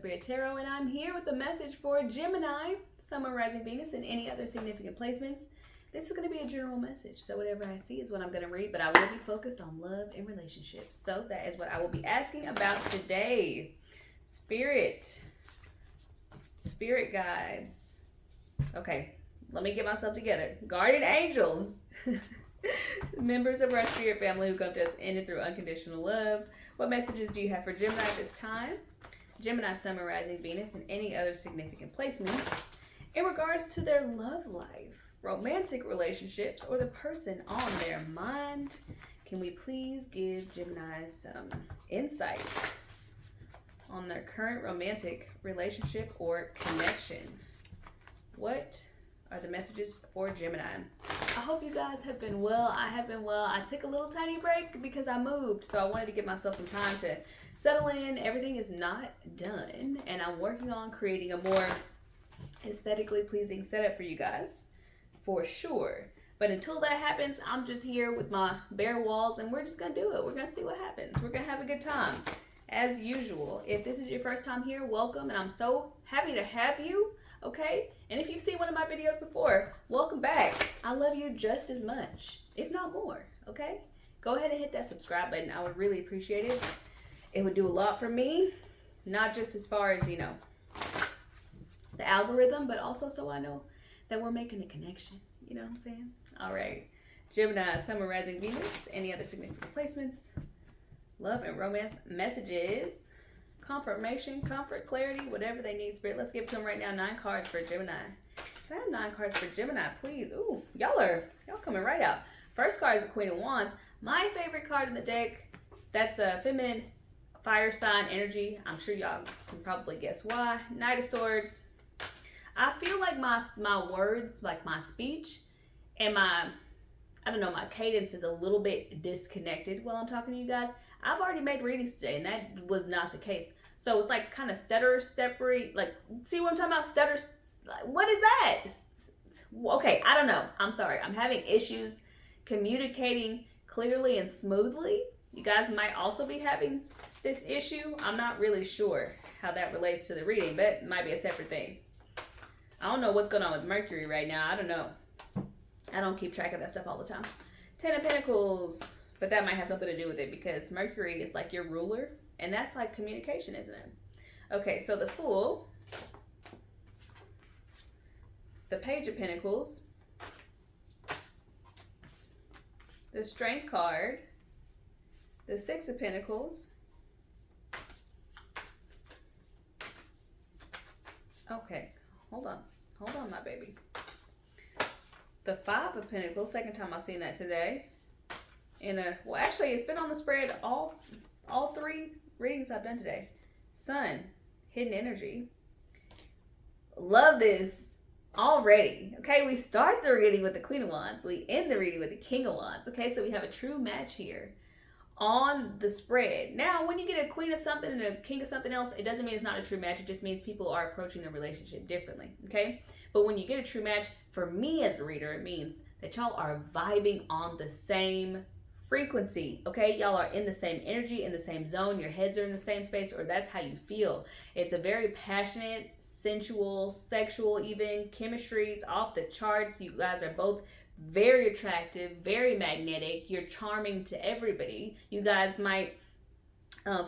Spirit Tarot, and I'm here with a message for Gemini, Sun, Moon, Rising, Venus, and any other significant placements. This is going to be a general message, so whatever I see is what I'm going to read, but I will be focused on love and relationships. So that is what I will be asking about today. Spirit guides. Okay, let me get myself together. Guardian angels. Members of our spirit family who come to us in and through unconditional love. What messages do you have for Gemini at this time? Gemini, Sun, Moon, Rising, Venus, and any other significant placements in regards to their love life, romantic relationships, or the person on their mind. Can we please give Gemini some insight on their current romantic relationship or connection? What are the messages for Gemini? I hope you guys have been well. I have been well. I took a little tiny break because I moved, so I wanted to give myself some time to settle in. Everything is not done, and I'm working on creating a more aesthetically pleasing setup for you guys, for sure. But until that happens, I'm just here with my bare walls, and we're just gonna do it. We're gonna see what happens. We're gonna have a good time, as usual. If this is your first time here, welcome, and I'm so happy to have you. Okay, and if you've seen one of my videos before, welcome back. I love you just as much, if not more. Okay, go ahead and hit that subscribe button. I would really appreciate it. It would do a lot for me, not just as far as, you know, the algorithm, but also so I know that we're making a connection. You know what I'm saying? All right, Gemini, Sun, Moon, Rising, Venus, any other significant placements, love and romance messages, confirmation, comfort, clarity, whatever they need, Spirit. Let's give it to them right now. 9 cards for Gemini. Can I have 9 cards for Gemini, please? Ooh, y'all coming right out. First card is the Queen of Wands. My favorite card in the deck. That's a feminine fire sign energy. I'm sure y'all can probably guess why. Knight of Swords. I feel like my words, like my speech and my cadence is a little bit disconnected while I'm talking to you guys. I've already made readings today, and that was not the case. So it's like kind of stuttery, like, see what I'm talking about? Stutter, what is that? Okay, I don't know. I'm sorry. I'm having issues communicating clearly and smoothly. You guys might also be having this issue. I'm not really sure how that relates to the reading, but it might be a separate thing. I don't know what's going on with Mercury right now. I don't know. I don't keep track of that stuff all the time. 10 of Pentacles. But that might have something to do with it because Mercury is like your ruler. And that's like communication, isn't it? Okay, so the Fool. The Page of Pentacles. The Strength card. The 6 of Pentacles. Okay, hold on. Hold on, my baby. The 5 of Pentacles. Second time I've seen that today. Well, actually, it's been on the spread all 3 readings I've done today. Sun, hidden energy. Love this already. Okay, we start the reading with the Queen of Wands. We end the reading with the King of Wands. Okay, so we have a true match here on the spread. Now, when you get a Queen of something and a King of something else, it doesn't mean it's not a true match. It just means people are approaching the relationship differently. Okay, but when you get a true match, for me as a reader, it means that y'all are vibing on the same frequency. Okay, y'all are in the same energy, in the same zone. Your heads are in the same space, or that's how you feel. It's a very passionate, sensual, sexual, even chemistry's off the charts. You guys are both very attractive, very magnetic. You're charming to everybody. You guys might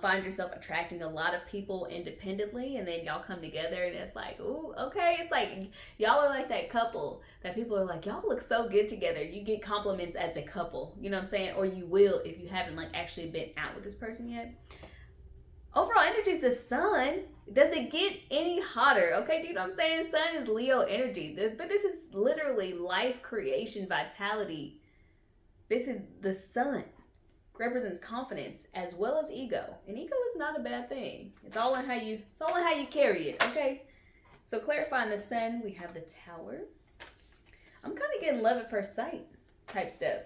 find yourself attracting a lot of people independently, and then y'all come together and it's like, ooh, okay. It's like y'all are like that couple that people are like, y'all look so good together. You get compliments as a couple, you know what I'm saying? Or you will if you haven't like actually been out with this person yet. Overall energy is the Sun. Does it get any hotter? Okay, do you know what I'm saying? Sun is Leo energy, but this is literally life creation, vitality. This is the Sun. Represents confidence as well as ego, and ego is not a bad thing. It's all in how you carry it. Okay, so clarifying the Sun, we have the Tower. I'm kind of getting love at first sight type stuff,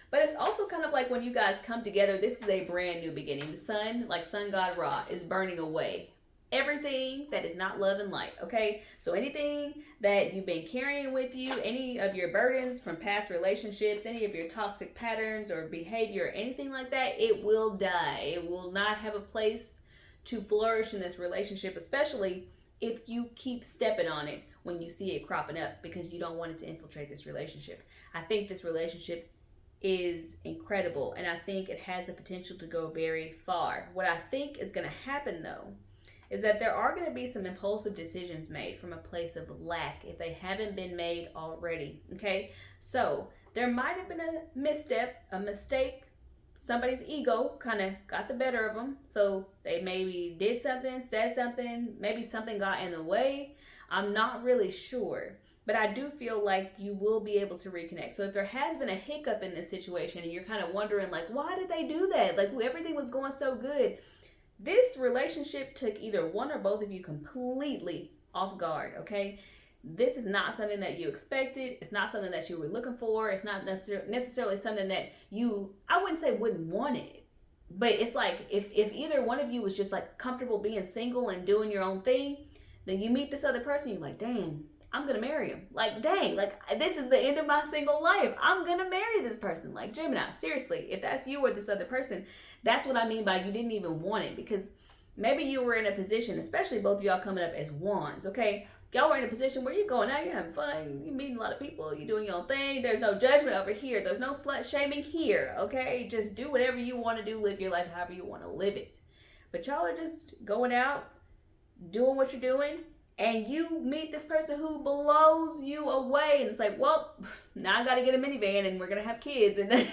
but it's also kind of like when you guys come together, this is a brand new beginning. The Sun, like Sun God Ra, is burning away everything that is not love and light. Okay, so anything that you've been carrying with you, any of your burdens from past relationships, any of your toxic patterns or behavior, anything like that, it will die. It will not have a place to flourish in this relationship, especially if you keep stepping on it when you see it cropping up because you don't want it to infiltrate this relationship. I think this relationship is incredible, and I think it has the potential to go very far. What I think is going to happen, though, is that there are going to be some impulsive decisions made from a place of lack if they haven't been made already. Okay, so there might have been a misstep, a mistake. Somebody's ego kind of got the better of them, so they maybe did something, said something, maybe something got in the way. I'm not really sure, but I do feel like you will be able to reconnect. So if there has been a hiccup in this situation and you're kind of wondering, like, why did they do that? Like, everything was going so good. This relationship took either one or both of you completely off guard, okay? This is not something that you expected. It's not something that you were looking for. It's not necessarily something that you, I wouldn't say wouldn't want it, but it's like if either one of you was just like comfortable being single and doing your own thing, then you meet this other person, you're like, dang, I'm gonna marry him. Like, dang, like this is the end of my single life. I'm gonna marry this person. Like, Gemini, seriously, if that's you or this other person, that's what I mean by you didn't even want it, because maybe you were in a position, especially both of y'all coming up as wands, okay? Y'all were in a position where you're going out, you're having fun, you're meeting a lot of people, you're doing your own thing. There's no judgment over here. There's no slut shaming here, okay? Just do whatever you want to do, live your life however you want to live it. But y'all are just going out, doing what you're doing, and you meet this person who blows you away, and it's like, well, now I got to get a minivan and we're going to have kids. And then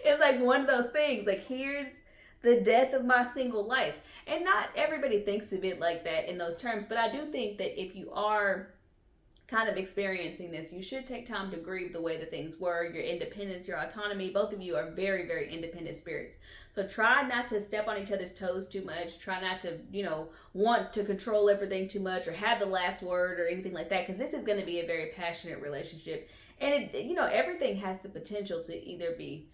it's like one of those things, like, here's the death of my single life. And not everybody thinks of it like that in those terms, but I do think that if you are kind of experiencing this, you should take time to grieve the way that things were, your independence, your autonomy. Both of you are very, very independent spirits. So try not to step on each other's toes too much. Try not to, want to control everything too much or have the last word or anything like that, because this is going to be a very passionate relationship. And, everything has the potential to either be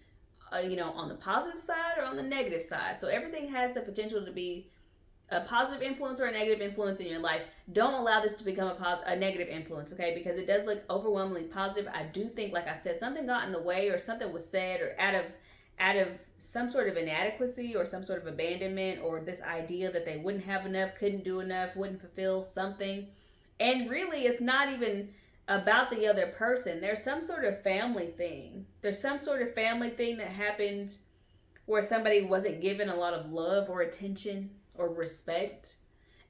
on the positive side or on the negative side. So everything has the potential to be a positive influence or a negative influence in your life. Don't allow this to become a negative influence, okay? Because it does look overwhelmingly positive. I do think, like I said, something got in the way, or something was said, or out of some sort of inadequacy or some sort of abandonment, or this idea that they wouldn't have enough, couldn't do enough, wouldn't fulfill something. And really, it's not even about the other person. There's some sort of family thing. There's some sort of family thing that happened where somebody wasn't given a lot of love or attention or respect.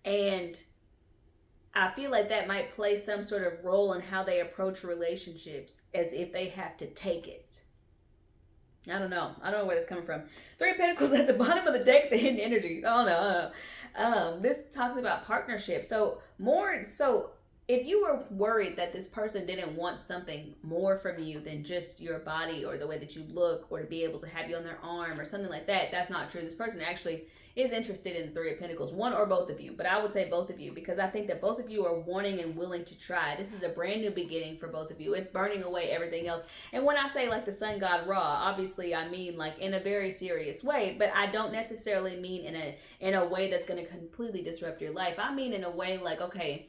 And I feel like that might play some sort of role in how they approach relationships, as if they have to take it. I don't know where that's coming from. 3 of Pentacles at the bottom of the deck, the hidden energy. I don't know. This talks about partnership. So if you were worried that this person didn't want something more from you than just your body or the way that you look, or to be able to have you on their arm or something like that, that's not true. This person actually is interested in the 3 of Pentacles, one or both of you, but I would say both of you, because I think that both of you are wanting and willing to try. This is a brand new beginning for both of you. It's burning away everything else. And when I say like the sun god Ra, obviously I mean like in a very serious way, but I don't necessarily mean in a way that's going to completely disrupt your life. I mean in a way like, okay,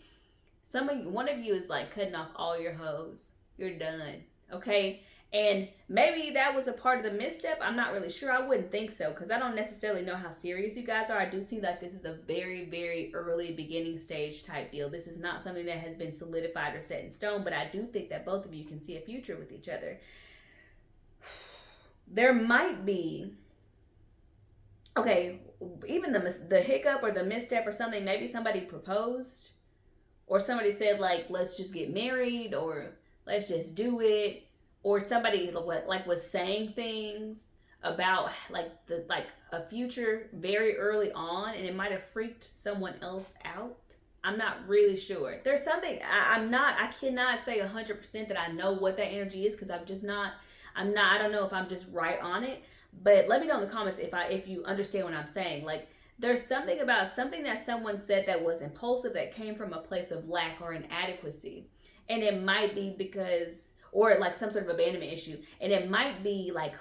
one of you is like cutting off all your hoes. You're done. Okay? And maybe that was a part of the misstep. I'm not really sure. I wouldn't think so, because I don't necessarily know how serious you guys are. I do see that this is a very, very early beginning stage type deal. This is not something that has been solidified or set in stone, but I do think that both of you can see a future with each other. There might be, okay, even the hiccup or the misstep or something. Maybe somebody proposed, or somebody said like, let's just get married, or let's just do it. Or somebody was saying things about like a future very early on, and it might have freaked someone else out. I'm not really sure. There's something I cannot say 100% that I know what that energy is, because I don't know if I'm just right on it. But let me know in the comments if you understand what I'm saying. Like, there's something about something that someone said that was impulsive, that came from a place of lack or inadequacy. And it might be because, or like some sort of abandonment issue. And it might be like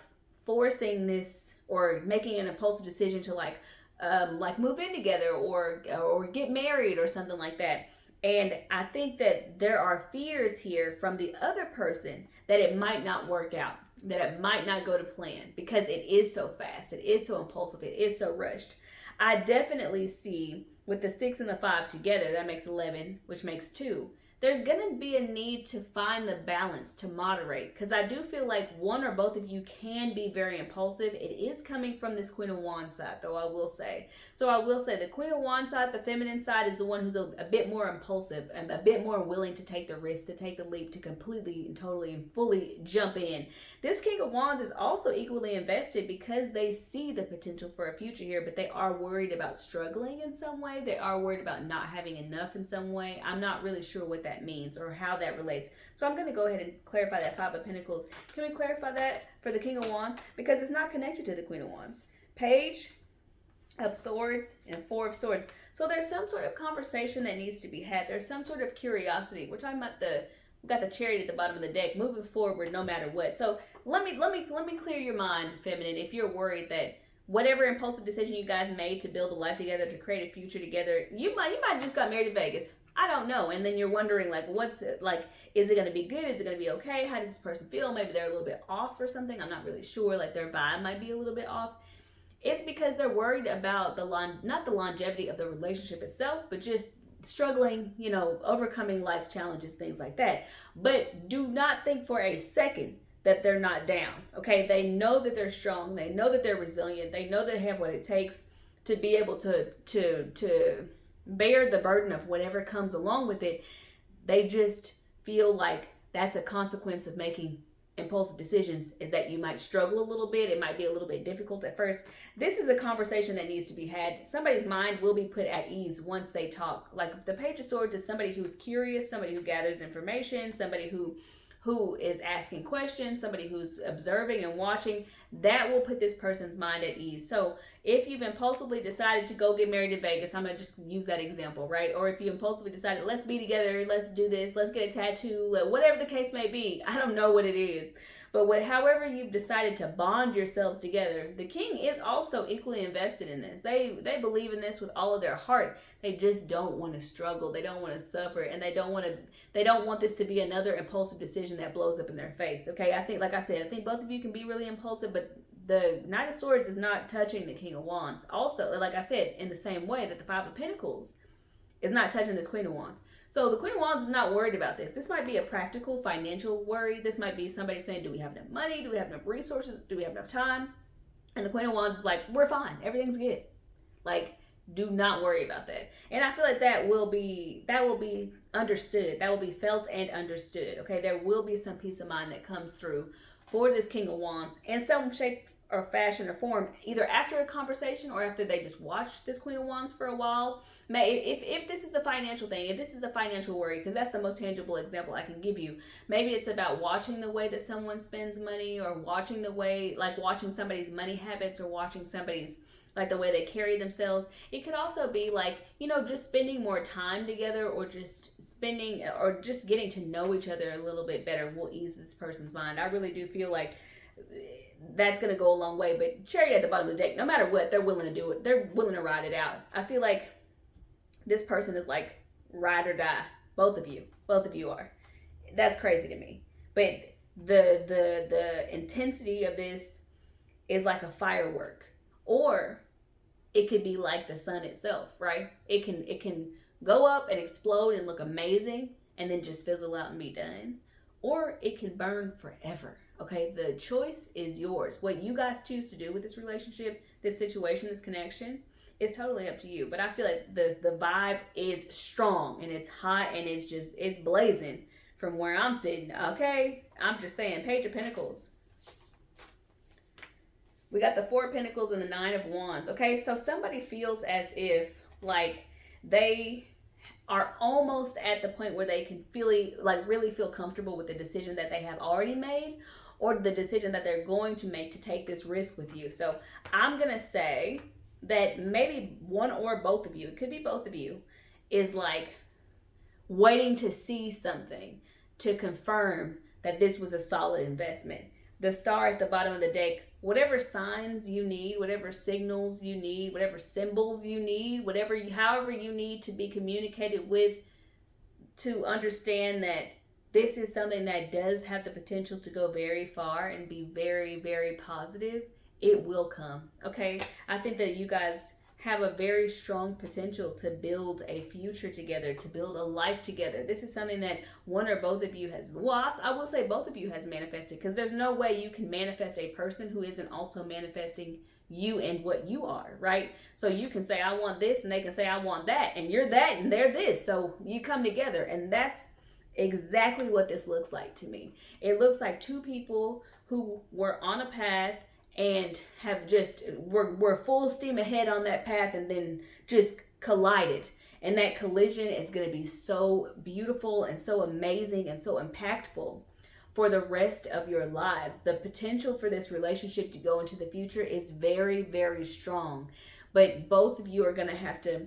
forcing this, or making an impulsive decision to like move in together, or get married or something like that. And I think that there are fears here from the other person that it might not work out, that it might not go to plan, because it is so fast, it is so impulsive, it is so rushed. I definitely see with the 6 and the 5 together, that makes 11, which makes 2. There's going to be a need to find the balance, to moderate, because I do feel like one or both of you can be very impulsive. It is coming from this Queen of Wands side, though, I will say. So I will say the Queen of Wands side, the feminine side, is the one who's a bit more impulsive and a bit more willing to take the risk, to take the leap, to completely and totally and fully jump in. This King of Wands is also equally invested because they see the potential for a future here, but they are worried about struggling in some way. They are worried about not having enough in some way. I'm not really sure what that means or how that relates. So I'm going to go ahead and clarify that 5 of Pentacles. Can we clarify that for the King of Wands? Because it's not connected to the Queen of Wands. Page of Swords and 4 of Swords. So there's some sort of conversation that needs to be had. There's some sort of curiosity. We're talking about we've got the Chariot at the bottom of the deck, moving forward no matter what. So let me clear your mind, feminine, if you're worried that whatever impulsive decision you guys made to build a life together, to create a future together, you might have just got married in Vegas. I don't know. And then you're wondering, like, what's it like? Is it going to be good? Is it going to be okay? How does this person feel? Maybe they're a little bit off or something. I'm not really sure. Like, their vibe might be a little bit off. It's because they're worried about not the longevity of the relationship itself, but just struggling, overcoming life's challenges, things like that. But do not think for a second that they're not down. Okay, they know that they're strong. They know that they're resilient. They know they have what it takes to be able to bear the burden of whatever comes along with it. They just feel like that's a consequence of making impulsive decisions, is that you might struggle a little bit. It might be a little bit difficult at first. This is a conversation that needs to be had. Somebody's mind will be put at ease once they talk. Like the Page of Swords is somebody who's curious, somebody who gathers information, somebody who is asking questions, somebody who's observing and watching. That will put this person's mind at ease. So if you've impulsively decided to go get married in Vegas, I'm going to just use that example, right? Or if you impulsively decided, let's be together, let's do this, let's get a tattoo, whatever the case may be. I don't know what it is. But however you've decided to bond yourselves together, the king is also equally invested in this. They believe in this with all of their heart. They just don't want to struggle. They don't want to suffer, and they don't want this to be another impulsive decision that blows up in their face. Okay, I think, like I said, I think both of you can be really impulsive, but the Knight of Swords is not touching the King of Wands. Also, like I said, in the same way that the 5 of Pentacles is not touching this Queen of Wands. So the Queen of Wands is not worried about this. This might be a practical financial worry. This might be somebody saying, do we have enough money? Do we have enough resources? Do we have enough time? And the Queen of Wands is like, we're fine. Everything's good. Like, do not worry about that. And I feel like that will be understood. That will be felt and understood. Okay, there will be some peace of mind that comes through for this King of Wands in some shape or fashion or form, either after a conversation or after they just watch this Queen of Wands for a while. If this is a financial thing, if this is a financial worry, because that's the most tangible example I can give you. Maybe it's about watching the way that someone spends money, or watching somebody's money habits, or watching somebody's, like, the way they carry themselves. It could also be like, just spending more time together, or just getting to know each other a little bit better will ease this person's mind. I really do feel like that's going to go a long way. But Chariot at the bottom of the deck, no matter what, they're willing to do it. They're willing to ride it out. I feel like this person is like ride or die. Both of you are. That's crazy to me. But the intensity of this is like a firework, or it could be like the sun itself, right? It can go up and explode and look amazing and then just fizzle out and be done. Or it can burn forever. Okay, the choice is yours. What you guys choose to do with this relationship, this situation, this connection, is totally up to you. But I feel like the vibe is strong, and it's hot, and it's blazing from where I'm sitting. Okay, I'm just saying. Page of Pentacles. We got the 4 of Pentacles and the 9 of Wands. Okay, so somebody feels as if like they are almost at the point where they can really feel comfortable with the decision that they have already made, or the decision that they're going to make to take this risk with you. So I'm going to say that maybe one or both of you, it could be both of you, is like waiting to see something to confirm that this was a solid investment. The Star at the bottom of the deck, whatever signs you need, whatever signals you need, whatever symbols you need, however you need to be communicated with, to understand that this is something that does have the potential to go very far and be very, very positive, it will come. Okay, I think that you guys have a very strong potential to build a future together, to build a life together. This is something that one or both of you has, well, I will say both of you has manifested, because there's no way you can manifest a person who isn't also manifesting you and what you are, right? So you can say, I want this, and they can say, I want that, and you're that, and they're this. So you come together, and that's exactly what this looks like to me. It looks like two people who were on a path and have just were full steam ahead on that path, and then just collided. And that collision is going to be so beautiful and so amazing and so impactful for the rest of your lives. The potential for this relationship to go into the future is very, very strong. But both of you are going to have to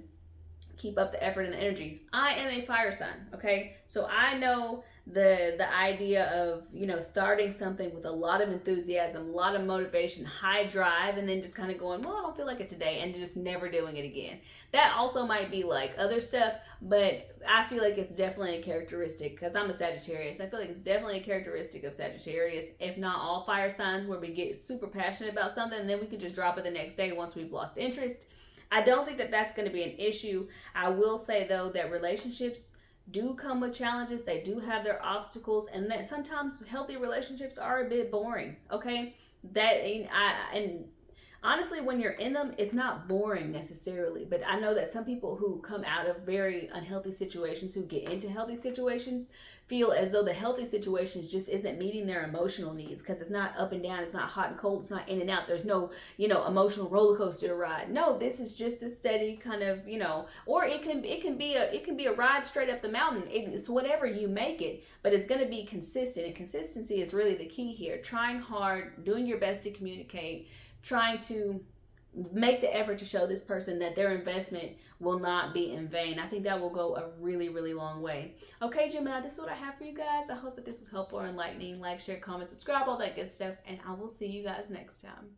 keep up the effort and the energy. I am a fire sign, okay? So I know the idea of, you know, starting something with a lot of enthusiasm, a lot of motivation, high drive, and then just kind of going, well, I don't feel like it today, and just never doing it again. That also might be like other stuff, but I feel like it's definitely a characteristic, because I'm a Sagittarius. I feel like it's definitely a characteristic of Sagittarius, if not all fire signs, where we get super passionate about something and then we can just drop it the next day once we've lost interest. I don't think that that's going to be an issue. I will say, though, that relationships do come with challenges. They do have their obstacles, and that sometimes healthy relationships are a bit boring, okay? And honestly, when you're in them, it's not boring necessarily, but I know that some people who come out of very unhealthy situations, who get into healthy situations, feel as though the healthy situations just isn't meeting their emotional needs, because it's not up and down, it's not hot and cold, it's not in and out, there's no, you know, emotional roller coaster to ride. No, this is just a steady kind of, you know, or it can be a ride straight up the mountain. It's whatever you make it, but it's going to be consistent, and consistency is really the key here. Trying hard, doing your best to communicate, trying to make the effort to show this person that their investment will not be in vain. I think that will go a really, really long way. Okay, Gemini, this is what I have for you guys. I hope that this was helpful or enlightening. Like, share, comment, subscribe, all that good stuff, and I will see you guys next time.